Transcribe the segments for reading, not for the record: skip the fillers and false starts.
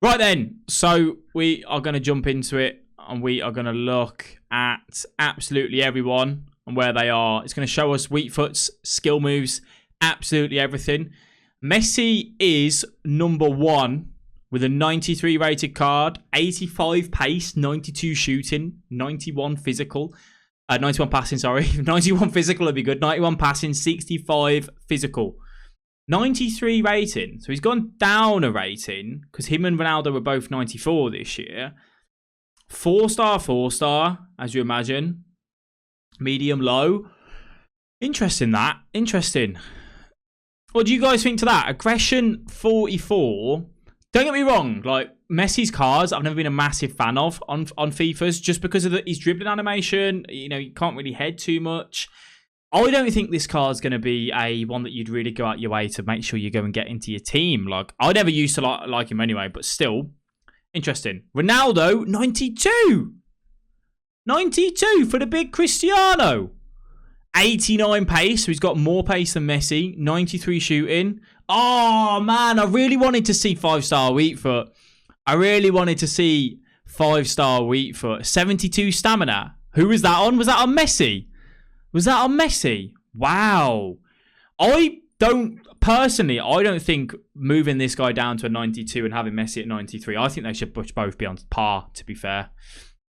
Right then, so we are going to jump into it and we are going to look at absolutely everyone and where they are. It's going to show us weak foots, skill moves, absolutely everything. Messi is number one with a 93 rated card, 85 pace, 92 shooting, 91 physical. 91 passing, sorry. 91 physical would be good. 91 passing, 65 physical. 93 rating. So he's gone down a rating because him and Ronaldo were both 94 this year. 4-star, as you imagine. Medium, low. Interesting that. Interesting. What do you guys think to that? Aggression 44. Don't get me wrong. Like, Messi's cards, I've never been a massive fan of on FIFAs just because of his dribbling animation. You know, you can't really head too much. I don't think this card's going to be one that you'd really go out your way to make sure you go and get into your team. Like, I never used to like him anyway, but still, interesting. Ronaldo, 92. 92 for the big Cristiano. 89 pace, so he's got more pace than Messi. 93 shooting. Oh, man, I really wanted to see 5-star Wheat Foot. I really wanted to see 5-star Wheat Foot. 72 stamina. Who was that on? Was that on Messi? Was that on Messi? Wow. I don't think moving this guy down to a 92 and having Messi at 93, I think they should both be on par, to be fair.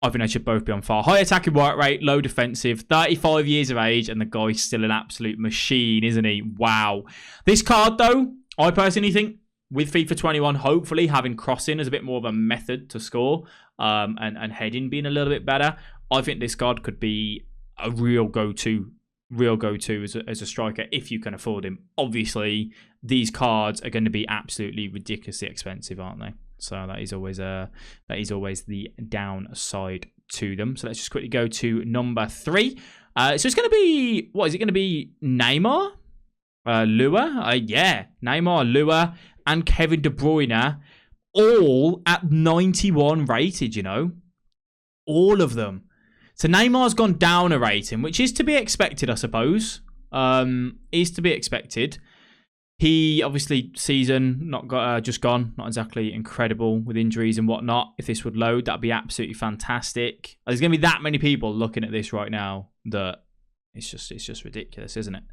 I think they should both be on par. High attacking work rate, low defensive, 35 years of age, and the guy's still an absolute machine, isn't he? Wow. This card, though, I personally think, with FIFA 21, hopefully having crossing as a bit more of a method to score and heading being a little bit better, I think this card could be a real go-to as a striker if you can afford him. Obviously, these cards are going to be absolutely ridiculously expensive, aren't they? So that is always the downside to them. So let's just quickly go to number 3. So it's going to be, what is it going to be? Neymar, Lua, yeah, Neymar, Lua, and Kevin De Bruyne, all at 91 rated. You know, all of them. So Neymar's gone down a rating, which is to be expected, I suppose. Is to be expected. He, obviously, season just gone. Not exactly incredible with injuries and whatnot. If this would load, that'd be absolutely fantastic. There's going to be that many people looking at this right now that it's just ridiculous, isn't it?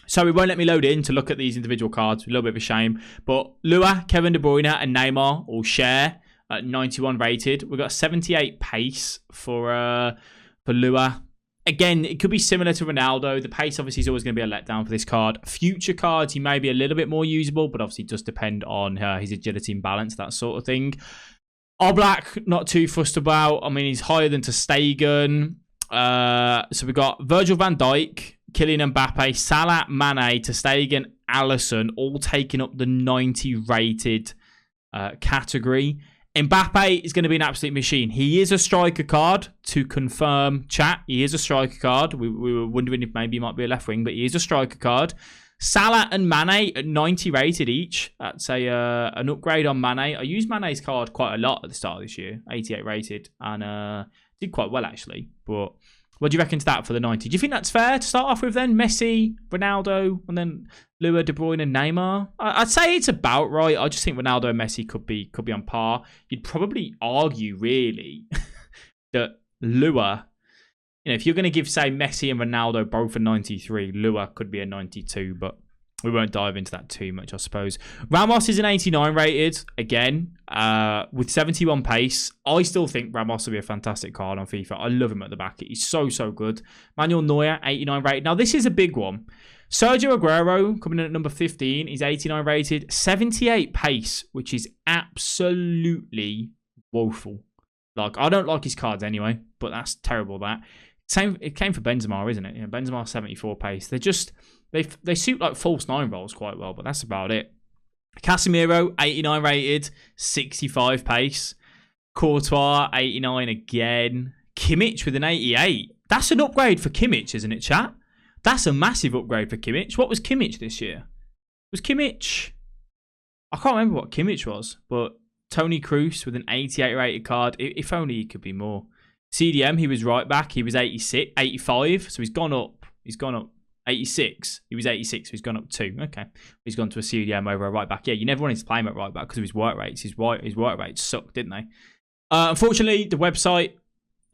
So it won't let me load in to look at these individual cards. A little bit of a shame. But Lua, Kevin De Bruyne, and Neymar all share at 91 rated. We've got 78 pace for Lua. Again, it could be similar to Ronaldo. The pace obviously is always going to be a letdown for this card. Future cards, he may be a little bit more usable, but obviously it does depend on his agility and balance, that sort of thing. Oblak, not too fussed about. I mean, he's higher than Ter Stegen. So we've got Virgil van Dijk, Kylian Mbappe, Salah, Mane, Ter Stegen, Alisson, all taking up the 90 rated category. Mbappe is going to be an absolute machine. He is a striker card, to confirm, chat. He is a striker card. We were wondering if maybe he might be a left wing, but he is a striker card. Salah and Mane at 90 rated each. That's an upgrade on Mane. I used Mane's card quite a lot at the start of this year, 88 rated, and did quite well actually. But what do you reckon to that for the 90? Do you think that's fair to start off with then? Messi, Ronaldo, and then Lua, De Bruyne, and Neymar? I'd say it's about right. I just think Ronaldo and Messi could be on par. You'd probably argue, really, that Lua, if you're going to give, say, Messi and Ronaldo both a 93, Lua could be a 92, but we won't dive into that too much, I suppose. Ramos is an 89 rated, again, with 71 pace. I still think Ramos will be a fantastic card on FIFA. I love him at the back. He's so good. Manuel Neuer, 89 rated. Now, this is a big one. Sergio Aguero, coming in at number 15, he's 89 rated. 78 pace, which is absolutely woeful. Like, I don't like his cards anyway, but that's terrible, that. It came for Benzema, isn't it? Benzema, 74 pace. They suit like false 9 roles quite well, but that's about it. Casemiro, 89 rated, 65 pace. Courtois, 89 again. Kimmich with an 88. That's an upgrade for Kimmich, isn't it, chat? That's a massive upgrade for Kimmich. What was Kimmich this year? Was Kimmich... I can't remember what Kimmich was, but Toni Kroos with an 88 rated card. If only he could be more. CDM, he was right back. He was 86, 85, so he's gone up. He's gone up 86. He was 86. He's gone up 2. Okay. He's gone to a CDM over a right back. Yeah, you never wanted to play him at right back because of his work rates. His work rates sucked, didn't they? Unfortunately, the website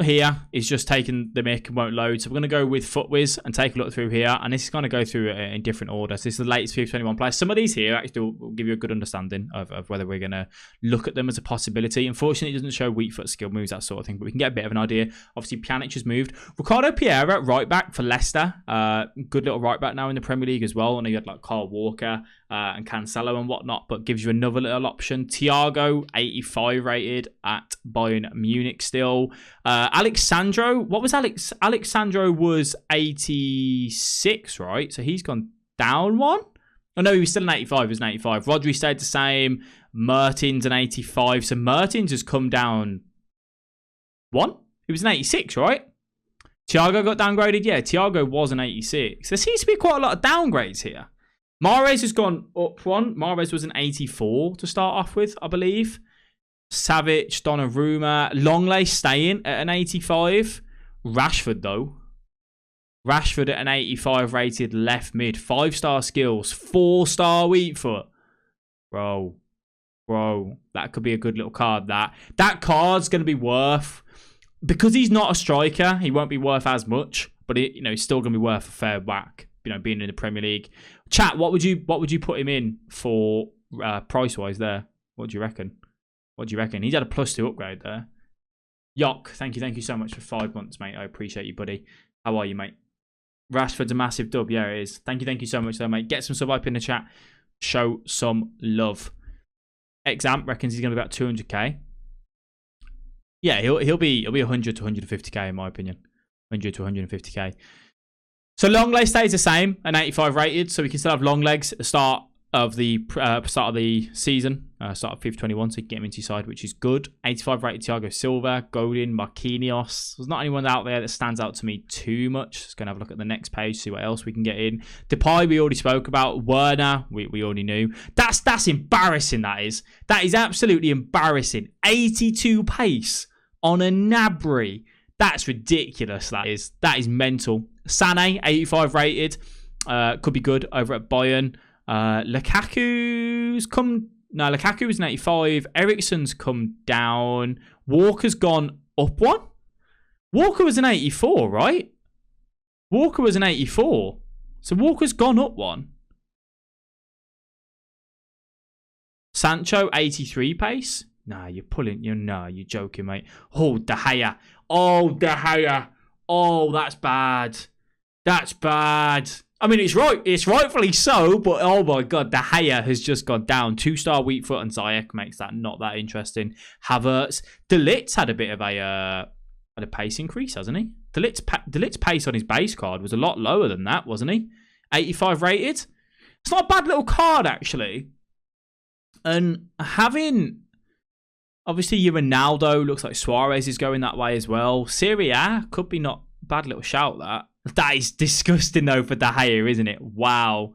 here is just taking the mic and won't load. So we're going to go with FootWiz and take a look through here. And this is going to go through in different order. So this is the latest FIFA 21 players. Some of these here actually will give you a good understanding of whether we're going to look at them as a possibility. Unfortunately, it doesn't show weak foot skill moves, that sort of thing. But we can get a bit of an idea. Obviously, Pjanic has moved. Ricardo Pereira at right back for Leicester. Good little right back now in the Premier League as well. And you had like Kyle Walker and Cancelo and whatnot. But gives you another little option. Thiago, 85 rated at Bayern Munich still. Alexandro, what was Alexandro was 86, right? So he's gone down 1. Oh no, he was still an 85. He was an 85. Rodri stayed the same. Mertens an 85. So Mertens has come down 1. He was an 86, right? Thiago got downgraded. Yeah, Thiago was an 86. There seems to be quite a lot of downgrades here. Mahrez has gone up 1. Mahrez was an 84 to start off with, I believe. Savic, Donnarumma, Longley staying at an 85. Rashford, though. Rashford at an 85 rated left mid. 5-star skills. 4-star weak foot. Bro, that could be a good little card, that. That card's going to be worth... Because he's not a striker, he won't be worth as much. But, he's still going to be worth a fair whack, being in the Premier League. Chat, what would you put him in for price-wise there? What do you reckon? He's had a +2 upgrade there. Yok, thank you so much for 5 months, mate. I appreciate you, buddy. How are you, mate? Rashford's a massive dub. Yeah, it is. Thank you so much, though, mate. Get some sub hype in the chat. Show some love. Examp reckons he's going to be about 200k. Yeah, he'll be 100 to 150k in my opinion. 100 to 150k. So Longley stays the same, an 85 rated. So we can still have long legs at the start of the season, start of FIFA 21, so you can get him into your side, which is good. 85 rated Thiago Silva, Godin, Marquinhos. There's not anyone out there that stands out to me too much. Just going to have a look at the next page, see what else we can get in. Depay, we already spoke about. Werner, we already knew. That's embarrassing, that is. That is absolutely embarrassing. 82 pace on a Gnabry. That's ridiculous, that is. That is mental. Sané, 85 rated. Could be good over at Bayern. Lukaku's come... No, Lukaku was an 85. Eriksen's come down. Walker's gone up 1. Walker was an 84, right? Walker was an 84. So Walker's gone up 1. Sancho, 83 pace. Nah, you're joking, mate. Oh, De Gea. Oh, De Gea. Oh, that's bad. That's bad. I mean, it's right. It's rightfully so, but oh my god, De Gea has just gone down. 2-star weak foot and Ziyech makes that not that interesting. Havertz, De Ligt's had a bit of a pace increase, hasn't he? De Ligt's pace on his base card was a lot lower than that, wasn't he? 85 rated. It's not a bad little card actually. And having obviously your Ronaldo, looks like Suarez is going that way as well. Serie A could be not a bad little shout that. That is disgusting, though, for De Gea, isn't it? Wow.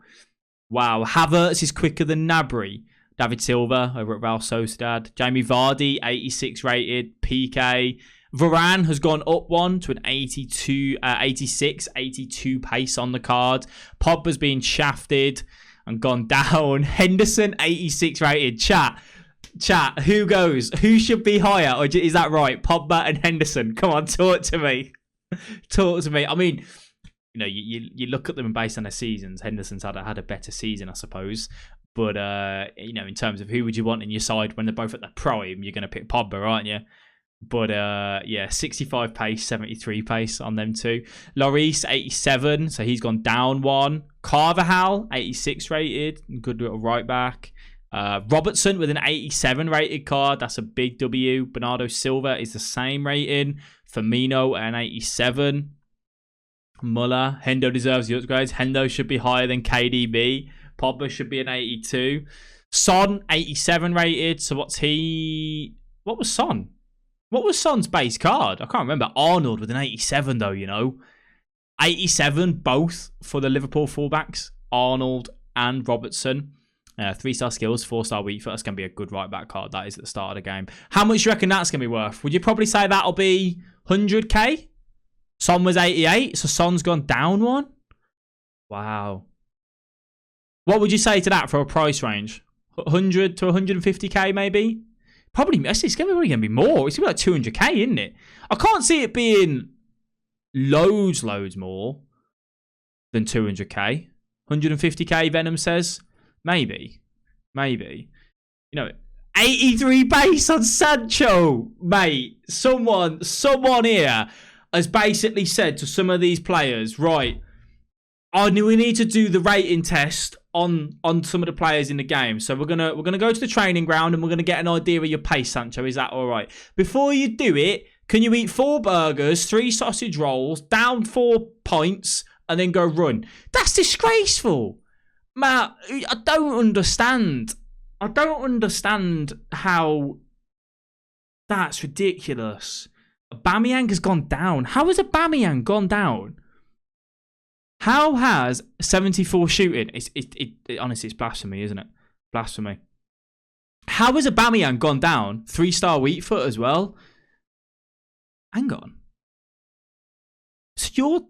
Havertz is quicker than Gnabry. David Silva over at Real Sociedad. Jamie Vardy, 86 rated. PK. Varane has gone up 1 to an 86, 82 pace on the card. Pogba's been shafted and gone down. Henderson, 86 rated. Chat, who goes? Who should be higher? Or is that right? Pogba and Henderson. Come on, talk to me. I mean, you look at them based on their seasons. Henderson's had a better season, I suppose. But, in terms of who would you want in your side when they're both at their prime, you're going to pick Pogba, aren't you? But, 65 pace, 73 pace on them two. Lloris, 87, so he's gone down 1. Carvajal, 86 rated. Good little right back. Robertson with an 87 rated card. That's a big W. Bernardo Silva is the same rating. Firmino an 87. Muller. Hendo deserves the upgrades. Hendo should be higher than KDB. Pogba should be an 82. Son, 87 rated. So what's he... What was Son? What was Son's base card? I can't remember. Arnold with an 87 though, 87 both for the Liverpool fullbacks. Arnold and Robertson. 3-star skills, 4-star weak foot. That's going to be a good right back card. That is at the start of the game. How much do you reckon that's going to be worth? Would you probably say that'll be 100k? Son was 88, so Son's gone down 1. Wow. What would you say to that for a price range? 100 to 150k maybe? Probably, it's probably going to be more. It's going to be like 200k, isn't it? I can't see it being loads more than 200k. 150k, Venom says. Maybe. You know, 83 base on Sancho. Mate, someone here has basically said to some of these players, right, we need to do the rating test on some of the players in the game. So we're gonna go to the training ground and we're gonna get an idea of your pace, Sancho. Is that all right? Before you do it, can you eat 4 burgers, 3 sausage rolls, down 4 pints, and then go run? That's disgraceful, Matt. I don't understand how that's ridiculous. Aubameyang has gone down. How has Aubameyang gone down? How has 74 shooting? Honestly, it's blasphemy, isn't it? Blasphemy. How has Aubameyang gone down? 3-star wheat foot as well. Hang on. So you're...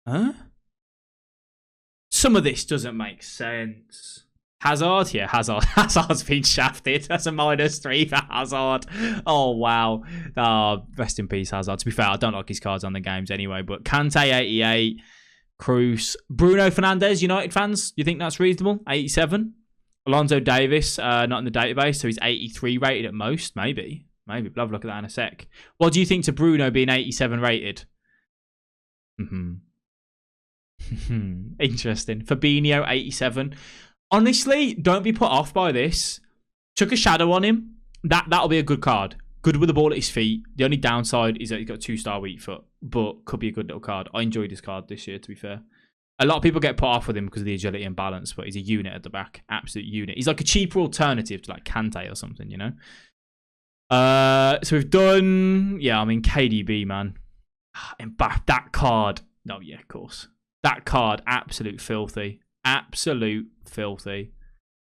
Huh? Some of this doesn't make sense. Hazard? Yeah, Hazard. Hazard's been shafted. That's a -3 for Hazard. Oh, wow. Rest in peace, Hazard. To be fair, I don't like his cards on the games anyway. But Kante, 88. Cruz. Bruno Fernandes, United fans. You think that's reasonable? 87. Alonso Davis, not in the database. So he's 83 rated at most. Maybe. We'll have a look at that in a sec. What do you think to Bruno being 87 rated? Interesting. Fabinho, 87. Honestly, don't be put off by this. Chuck a shadow on him. That'll be a good card. Good with the ball at his feet. The only downside is that he's got a 2-star weak foot, but could be a good little card. I enjoyed this card this year, to be fair. A lot of people get put off with him because of the agility and balance, but he's a unit at the back. Absolute unit. He's like a cheaper alternative to like Kante or something, you know? So we've done... Yeah, I mean, KDB, man. Mbappe, that card. Oh, yeah, of course. That card, absolute filthy. Absolute filthy.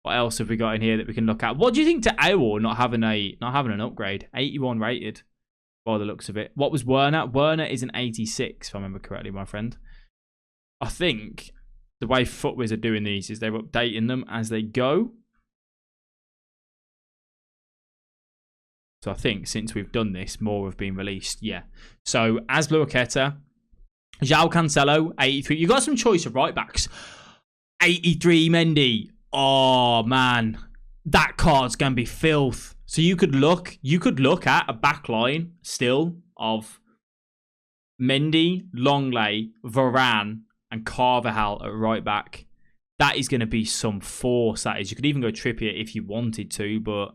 What else have we got in here that we can look at? What do you think to Aouar not having an upgrade? 81 rated by the looks of it. What was Werner? Werner is an 86, if I remember correctly, my friend. I think the way Footwiz are doing these is they're updating them as they go. So I think since we've done this, more have been released. Yeah. So Asblue Aketa, João Cancelo, 83. You got some choice of right backs. 83 Mendy. Oh man, that card's gonna be filth. So you could look at a back line still of Mendy, Longley, Varane, and Carvajal at right back. That is gonna be some force. That is. You could even go Trippier if you wanted to, but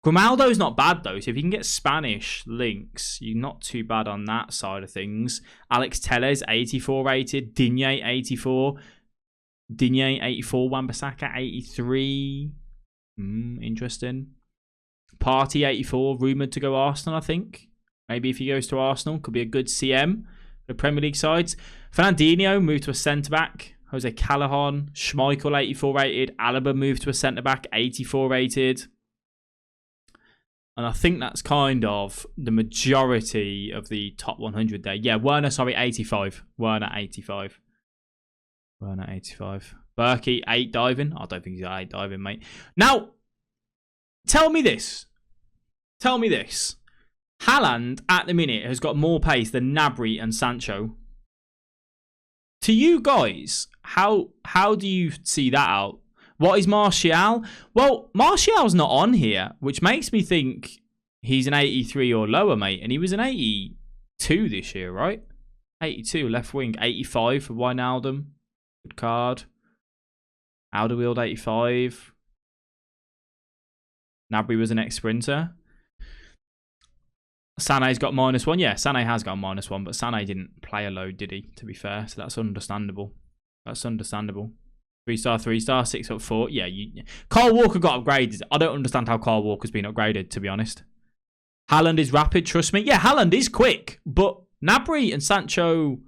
Grimaldo's not bad though. So if you can get Spanish links, you're not too bad on that side of things. Alex Telles, 84 rated. Digne, 84. Digne, 84. Wan-Bissaka, 83. Interesting. Partey, 84. Rumoured to go Arsenal, I think. Maybe if he goes to Arsenal, could be a good CM for the Premier League sides. Fernandinho moved to a centre-back. Jose Callahan. Schmeichel, 84 rated. Alaba moved to a centre-back, 84 rated. And I think that's kind of the majority of the top 100 there. Yeah, Werner, 85. Werner, 85. Werner, 85. Berkey, 8 diving. I don't think he's 8 diving, mate. Now, tell me this. Haaland, at the minute, has got more pace than Gnabry and Sancho. To you guys, how do you see that out? What is Martial? Well, Martial's not on here, which makes me think he's an 83 or lower, mate. And he was an 82 this year, right? 82, left wing. 85 for Wijnaldum. Good card. Alderweireld, 85. Gnabry was an ex-sprinter. Sané's got -1. Yeah, Sané has got -1, but Sané didn't play a load, did he? To be fair, so that's understandable. 3-star, 3-star, 6'4". Yeah, Kyle Walker got upgraded. I don't understand how Kyle Walker's been upgraded, to be honest. Haaland is rapid, trust me. Yeah, Haaland is quick, but Gnabry and Sancho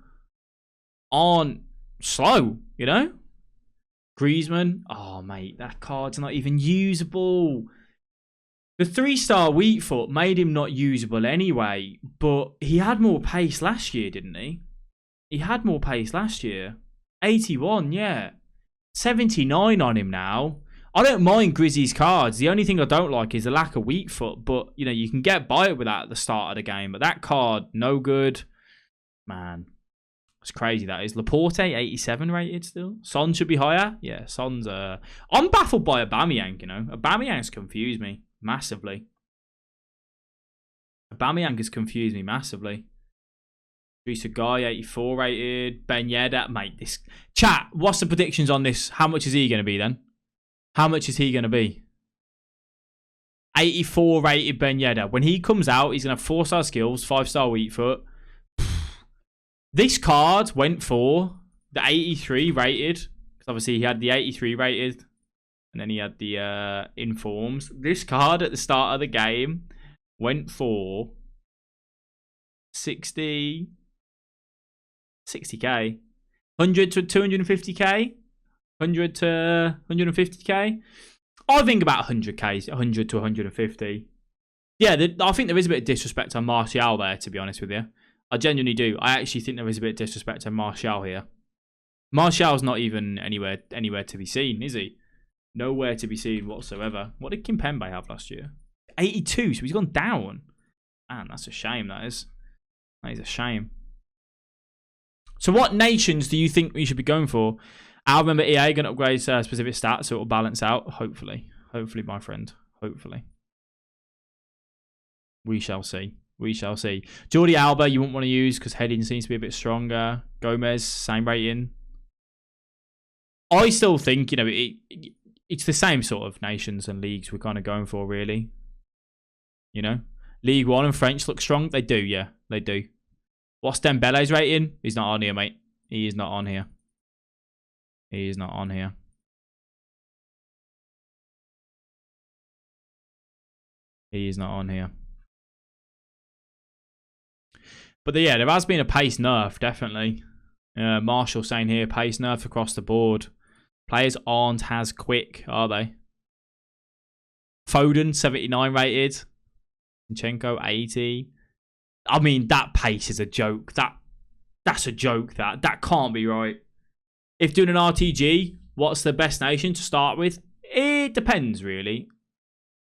aren't slow, you know? Griezmann. Oh, mate, that card's not even usable. The 3-star weak foot made him not usable anyway, but he had more pace last year, didn't he? He had more pace last year. 81, yeah. 79 on him now. I don't mind Grizzy's cards. The only thing I don't like is the lack of weak foot. But, you know, you can get by it with that at the start of the game. But that card, no good. Man, it's crazy that is. Laporte, 87 rated still. Son should be higher. Yeah, Son's... I'm baffled by Aubameyang, you know. Aubameyang's confused me massively. Aubameyang has confused me massively. Teresa Guy, 84 rated. Ben Yedder, mate, this... Chat, what's the predictions on this? How much is he going to be then? How much is he going to be? 84 rated Ben Yedder. When he comes out, he's going to have 4-star skills, 5-star weak foot. This card went for the 83 rated. Because obviously he had the 83 rated. And then he had the informs. This card at the start of the game went for 60k. 100 to 250k. 100 to 150k. I think about 100k. 100 to 150. Yeah, I think there is a bit of disrespect on Martial there, to be honest with you. I genuinely do. I actually think there is a bit of disrespect on Martial here. Martial's not even anywhere to be seen, is he? Nowhere to be seen whatsoever. What did Kimpembe have last year? 82, so he's gone down. Man, that's a shame, that is. That is a shame. So what nations do you think we should be going for? I remember EA going to upgrade specific stats so it will balance out. Hopefully. Hopefully, my friend. Hopefully. We shall see. We shall see. Jordi Alba, you won't want to use because heading seems to be a bit stronger. Gomez, same rating. I still think, you know, it's the same sort of nations and leagues we're kind of going for, really. You know? League One and French look strong. They do, yeah. They do. What's Dembele's rating? He's not on here, mate. He is not on here. He is not on here. He is not on here. But yeah, there has been a pace nerf, definitely. Marshall saying here, pace nerf across the board. Players aren't as quick, are they? Foden, 79 rated. Zinchenko, 80. I mean, that pace is a joke. That's a joke. That can't be right. If doing an RTG, what's the best nation to start with? It depends, really.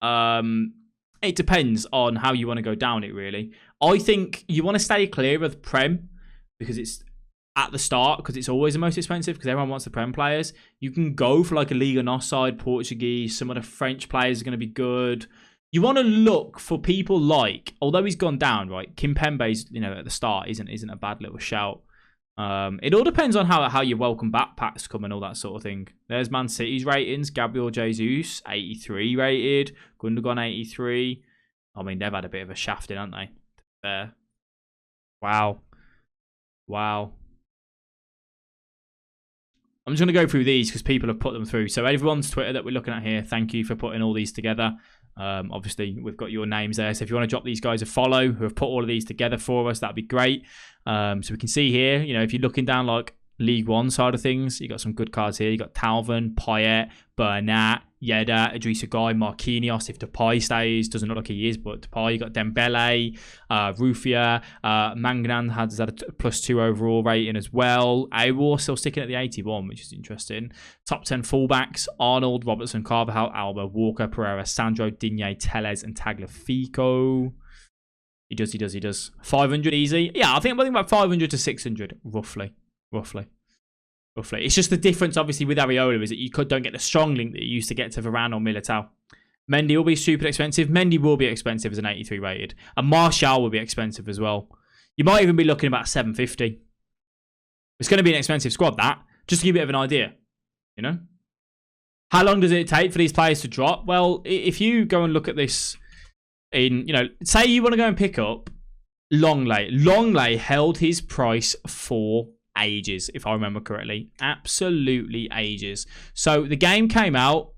It depends on how you want to go down it, really. I think you want to stay clear of Prem because it's at the start, because it's always the most expensive because everyone wants the Prem players. You can go for like a Liga NOS side, Portuguese. Some of the French players are going to be good. You want to look for people like, although he's gone down, right? Kimpembe's, you know, at the start isn't a bad little shout. It all depends on how your welcome back packs come and all that sort of thing. There's Man City's ratings. Gabriel Jesus, 83 rated. Gundogan, 83. I mean, they've had a bit of a shafting, haven't they? There. Wow. Wow. I'm just going to go through these because people have put them through. So everyone's Twitter that we're looking at here, thank you for putting all these together. Obviously, we've got your names there. So if you want to drop these guys a follow who have put all of these together for us, that'd be great. So we can see here, you know, if you're looking down like League One side of things, you got some good cards here. You got Talvin, Payet, Bernat, Yedder, Idrissa Guy, Marquinhos. If Depay stays, doesn't look like he is, but Depay. You got Dembele, Rufia, Manganan has had a +2 overall rating as well. Awar still sticking at the 81, which is interesting. Top 10 fullbacks: Arnold, Robertson, Carvajal, Alba, Walker, Pereira, Sandro, Digne, Tellez, and Tagliafico. He does. 500 easy. Yeah, I think about 500 to 600, roughly. It's just the difference, obviously, with Areola is that you don't get the strong link that you used to get to Varane or Militao. Mendy will be super expensive. Mendy will be expensive as an 83 rated. And Martial will be expensive as well. You might even be looking about 750. It's going to be an expensive squad, that. Just to give you a bit of an idea. You know? How long does it take for these players to drop? Well, if you go and look at this in, you know, say you want to go and pick up Longley. Longley held his price for ages, if I remember correctly. Absolutely ages. So the game came out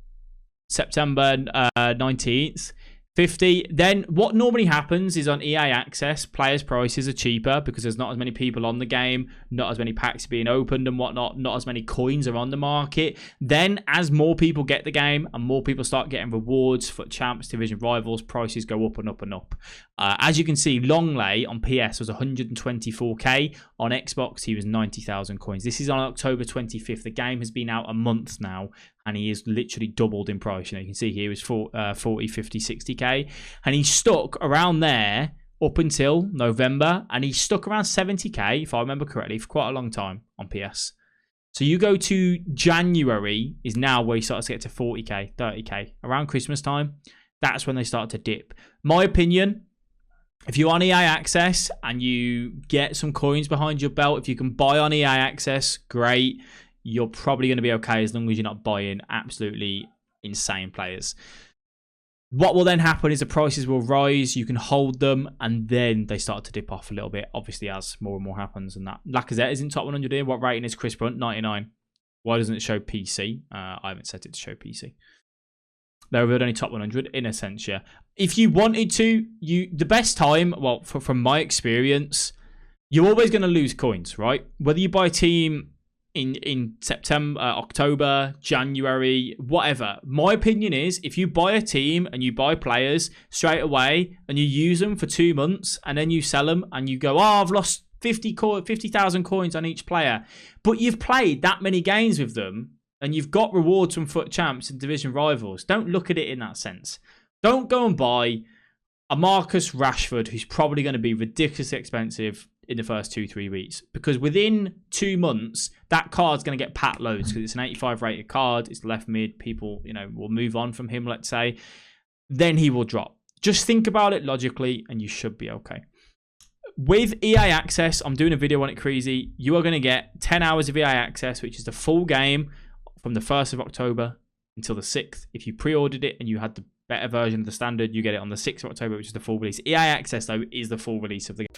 September 19th. 50. Then what normally happens is on EA Access, players' prices are cheaper because there's not as many people on the game, not as many packs being opened and whatnot, not as many coins are on the market. Then as more people get the game and more people start getting rewards for champs, division rivals, prices go up and up and up. As you can see, Longley on PS was 124k. On Xbox, he was 90,000 coins. This is on October 25th. The game has been out a month now, and he is literally doubled in price. You know, you can see here he was 40, 50, 60k, and he stuck around there up until November, and he stuck around 70k, if I remember correctly, for quite a long time on PS. So you go to January is now where he starts to get to 40k, 30k. Around Christmas time, that's when they start to dip. My opinion, if you're on EA Access and you get some coins behind your belt, if you can buy on EA Access, great. You're probably going to be okay as long as you're not buying absolutely insane players. What will then happen is the prices will rise, you can hold them, and then they start to dip off a little bit, obviously as more and more happens. And that Lacazette is in top 100 here. What rating is Chris Brunt? 99. Why doesn't it show PC? I haven't set it to show PC. They're only top 100 in a sense, yeah. If you wanted to, the best time, well, from my experience, you're always going to lose coins, right? Whether you buy a team in September, October, January, whatever. My opinion is if you buy a team and you buy players straight away and you use them for 2 months and then you sell them and you go, oh, I've lost 50,000 coins on each player. But you've played that many games with them and you've got rewards from FUT champs and division rivals. Don't look at it in that sense. Don't go and buy a Marcus Rashford who's probably going to be ridiculously expensive in the first 2-3 weeks, because within 2 months that card's going to get pat loads because it's an 85 rated card. It's left mid. People, will move on from him, let's say. Then he will drop. Just think about it logically and you should be okay. With EA Access, I'm doing a video on it, crazy. You are going to get 10 hours of EA Access, which is the full game from the 1st of October until the 6th. If you pre-ordered it and you had the better version of the standard, you get it on the 6th of October, which is the full release. EA Access, though, is the full release of the game.